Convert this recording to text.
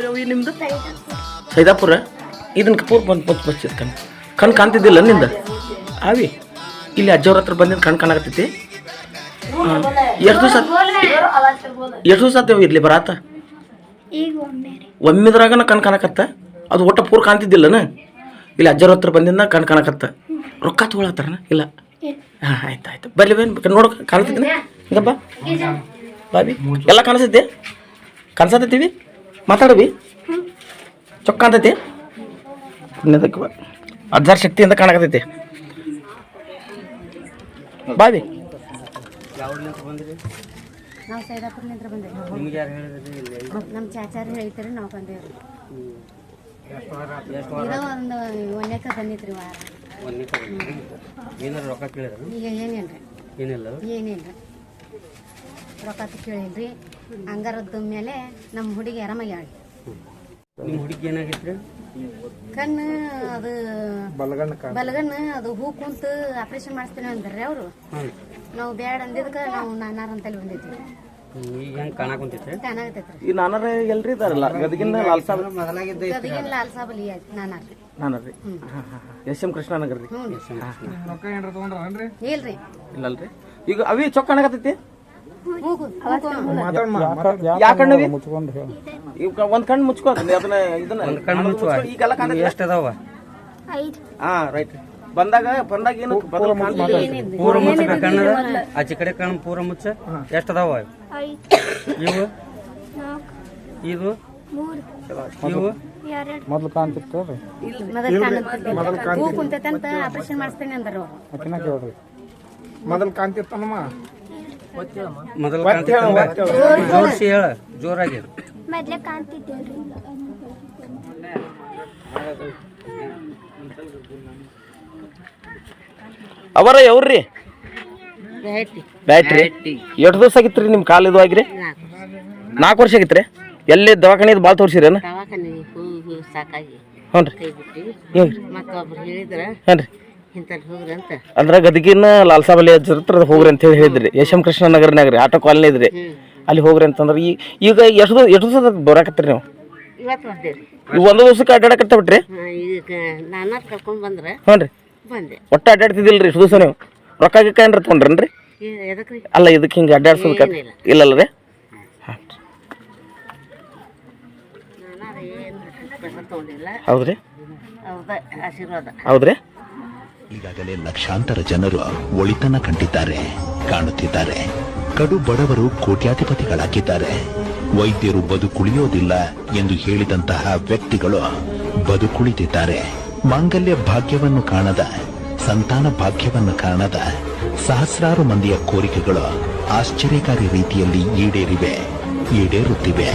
ಯಾವ ನಿಮ್ದು ಸೈದಾಪುರ ಇದನ್ನ ಪೂರ್ ಬಂದು ಬಚ್ಚಿದ ಕಣ್ ಕಾಣ್ತಿದ್ದಿಲ್ಲ ನಿಂದ ಅವಿ ಇಲ್ಲಿ ಅಜ್ಜವ್ರ ಹತ್ರ ಬಂದಿದ್ದು ಕಣ್ ಕಾಣಕತ್ತೈತಿ ಎಷ್ಟು ದಿವಸ ಇರ್ಲಿ ಬರಾತ ಒಮ್ಮಿದ್ರಾಗನ ಕಣ್ ಕಾಣಕತ್ತ ಅದು ಒಟ್ಟ ಪೂರ್ ಕಾಣ್ತಿದ್ದಿಲ್ಲನ ಇಲ್ಲಿ ಅಜ್ಜವ್ರ ಹತ್ರ ಬಂದಿಂದ ಕಣ್ ಕಾಣಕತ್ತ ರೊಕ್ಕ ತಗೊಳತ್ತಾರನ ಇಲ್ಲ ಹಾಂ ಆಯ್ತು ಬರ್ಲಿ ಬನ್ನಿ ನೋಡ ಕಾಣಿಸ್ತಿದ್ದೀನಿ ಹಿಂಗಪ್ಪ ಬಾಬಿ ಎಲ್ಲ ಕಾಣಿಸ್ತೈತಿ ಕಾಣಿಸತ್ತೀವಿ ಮಾತಾಡವಿ ಚೊಕ್ಕ ಕಾಣ್ತೈತಿ ಅದಕ್ಕೆ ಅಜ್ಜಾರ ಶಕ್ತಿಯಿಂದ ಕಾಣಕತ್ತೈತಿ ಬಾಬಿ ನಾವು ಸೈದಾಪುರಲಿಂದ ಬಂದೇವಿ ನಮ್ಮ ಚಾಚಾರು ಹೇಳ್ತಾರೆ ನಾವು ಬಂದೇವ್ರಿ ಇರೋ ಒಂದು ಒಂದೇಕ ಬಂದಿತ್ರಿ ವಾರ ರೊಕ್ಕ ಕೇಳಿದ್ರ ಈಗ ಏನಿಲ್ರಿ ರೊಕ್ಕ ಕೇಳಿಲ್ರಿ ಹಂಗಾರದ್ದು ಮೇಲೆ ನಮ್ಮ ಹುಡುಗಿ ಆರಾಮಾಗ್ಯಾಳ ನಿಮ್ಮ ಹುಡುಗಿ ಏನಾಗಿತ್ರಿ ಕಣ್ಣು ಅದು ಬಲಗಣ್ಣು ಅದು ಹೂ ಕುಂತು ಆಪರೇಷನ್ ಮಾಡಿಸ್ತೇನೆ ಅಂದ್ರಿ ಅವರು ನಾವು ಬ್ಯಾಡ ಅಂದಿದ್ಕ ನಾವು ನಾನಾರ ಅಂತಲ್ಲಿ ಬಂದಿದ್ವಿ ಈಗ ಹೆಂಗ್ ಕಾಣಕುಂತೈತ್ರಿ ಕಾಣಾಗತೈತ್ರಿ ಈ ನಾನಾರ ಎಲ್ರಿ ಇದಾರಲ್ಲ ಗದಗಿನ ಲಾಲ್ ಸಾಬ್ ಗದಗಿನ ಲಾಲ್ ಸಾಬಲಿ ನಾನಾರ್ರಿ ನಾನರಿ ಎಸ್ ಎಂ ಕೃಷ್ಣನಗರ್ ರೀ ಇಲ್ರಿ ಇಲ್ಲಲ್ರಿ ಈಗ ಅವಿ ಚೊಕ್ಕ ಕಾಣಕತ್ತೈತಿ ಮೂಗು ಯಾಕಣ್ಣವಿ ಈಗ ಒಂದ್ ಕಣ್ಣು ಮುಚ್ಕೋತೀನಿ ಅದನ್ನ ಒಂದ್ ಕಣ್ಣು ಮುಚ್ಚುವ ಈಗೆಲ್ಲ ಕಾಣ ಎಷ್ಟು ಅದಾವ ಹಾ ರೈಟ್ ಬಂದಾಗ ಏನು ಪೂರ ಮುಚ್ಚ ಕಣ್ಣದ ಆಚೆ ಕಡೆ ಕಣ್ಣು ಪೂರ ಮುಚ್ಚ ಎಷ್ಟು ಅದಾವ ಇವು ಇದು ಇವು ಮೊದಲು ಕಾಣ್ತಿತ್ತು ಹೂ ಕುಂತೈತಂತ ಆಪರೇಷನ್ ಮಾಡಿಸ್ತೇನೆ ಅಂದ್ರ ಅವರು ಮೊದಲು ಕಾಣ್ತಿತ್ತಮ್ಮ ಮೊದಲು ಜೋಡಿಸಿ ಹೇಳ ಜೋರಾಗಿ ಮೊದ್ಲೇ ಕಾಣ್ತಿದ್ದೇವ್ರಿ ಅವರ ಯಾವ್ರಿ ಬ್ಯಾಟ್ರಿ ಎಷ್ಟು ದಿವಸ ಆಗಿತ್ರಿ ನಿಮ್ ಕಾಲ್ ಇದು ಆಗಿರಿ 4 ವರ್ಷ ಆಗಿತ್ರಿ ಎಲ್ಲಿ ದವಾಖಾನೆ ಭಾಳ ತೋರಿಸಿರೇನ ಸಾಕಾಗಿ ಹ್ಞೂ ರೀ ಮತ್ತೊಬ್ರು ಹೇಳಿದ್ರ ಹಾಂ ರೀ ಇಂತಲ್ಲಿ ಹೋಗ್ರಿ ಅಂತ ಅಂದ್ರೆ ಗದಗಿನ ಲಾಲ್ ಸಾಬ್ ಅಲ್ಲಿ ಹತ್ರ ಹೋಗ್ರಿ ಅಂತ ಹೇಳಿ ಹೇಳಿದ್ರಿ ಎಸ್ ಎಂ ಕೃಷ್ಣ ನಗರ್ನಾಗ ರೀ ಆಟೋ ಕಾಲನಿ ಇದ್ರಿ ಅಲ್ಲಿ ಹೋಗ್ರಿ ಅಂತಂದ್ರೆ ಈಗ ಎಷ್ಟು ದಿವಸ ಬರಾಕತ್ತೀರಿ ನೀವು ಇವತ್ತು ಬಂದೇವ್ರಿ ಈಗ ಒಂದು ದಿವಸಕ್ಕೆ ಅಡ್ಡಾಡಕತ್ತ ಬಿಟ್ರಿ ಈಗ ನಾನ ಕರ್ಕೊಂಡ್ ಬಂದ್ರೆ ಹ್ಞೂ ರೀ ಬಂದೆ ಒಟ್ಟು ಅಡ್ಡಾಡ್ತಿದ್ದಿಲ್ರಿ ಇಷ್ಟು ದಿವಸ ನೀವು ರೊಕ್ಕ ಗಿಕ್ಕ ಏನ್ರ ತೊಗೊಂಡ್ರೇನ್ರಿ ಎದಕ್ರಿ ಅಲ್ಲ ಇದಕ್ಕೆ ಹಿಂಗೆ ಅಡ್ಡಾಡ್ಸೋದಕ್ಕೆ ಇಲ್ಲಲ್ಲ ರೀ ಹಾಂ ನಾನಾರ ಏನು ತಗೊಂಡಿಲ್ಲ ಹೌದ್ರಿ ಹೌದ ಆಶೀರ್ವಾದ ಹೌದ್ರಿ ಈಗಾಗಲೇ ಲಕ್ಷಾಂತರ ಜನರು ಒಳಿತನ ಕಂಡಿದ್ದಾರೆ ಕಾಣುತ್ತಿದ್ದಾರೆ. ಕಡು ಬಡವರು ಕೋಟ್ಯಾಧಿಪತಿಗಳಾಗಿದ್ದಾರೆ. ವೈದ್ಯರು ಬದುಕುಳಿಯೋದಿಲ್ಲ ಎಂದು ಹೇಳಿದಂತಹ ವ್ಯಕ್ತಿಗಳು ಬದುಕುಳಿದಿದ್ದಾರೆ. ಮಾಂಗಲ್ಯ ಭಾಗ್ಯವನ್ನು ಕಾಣದ, ಸಂತಾನ ಭಾಗ್ಯವನ್ನು ಕಾಣದ ಸಹಸ್ರಾರು ಮಂದಿಯ ಕೋರಿಕೆಗಳು ಆಶ್ಚರ್ಯಕಾರಿ ರೀತಿಯಲ್ಲಿ ಈಡೇರುತ್ತಿವೆ.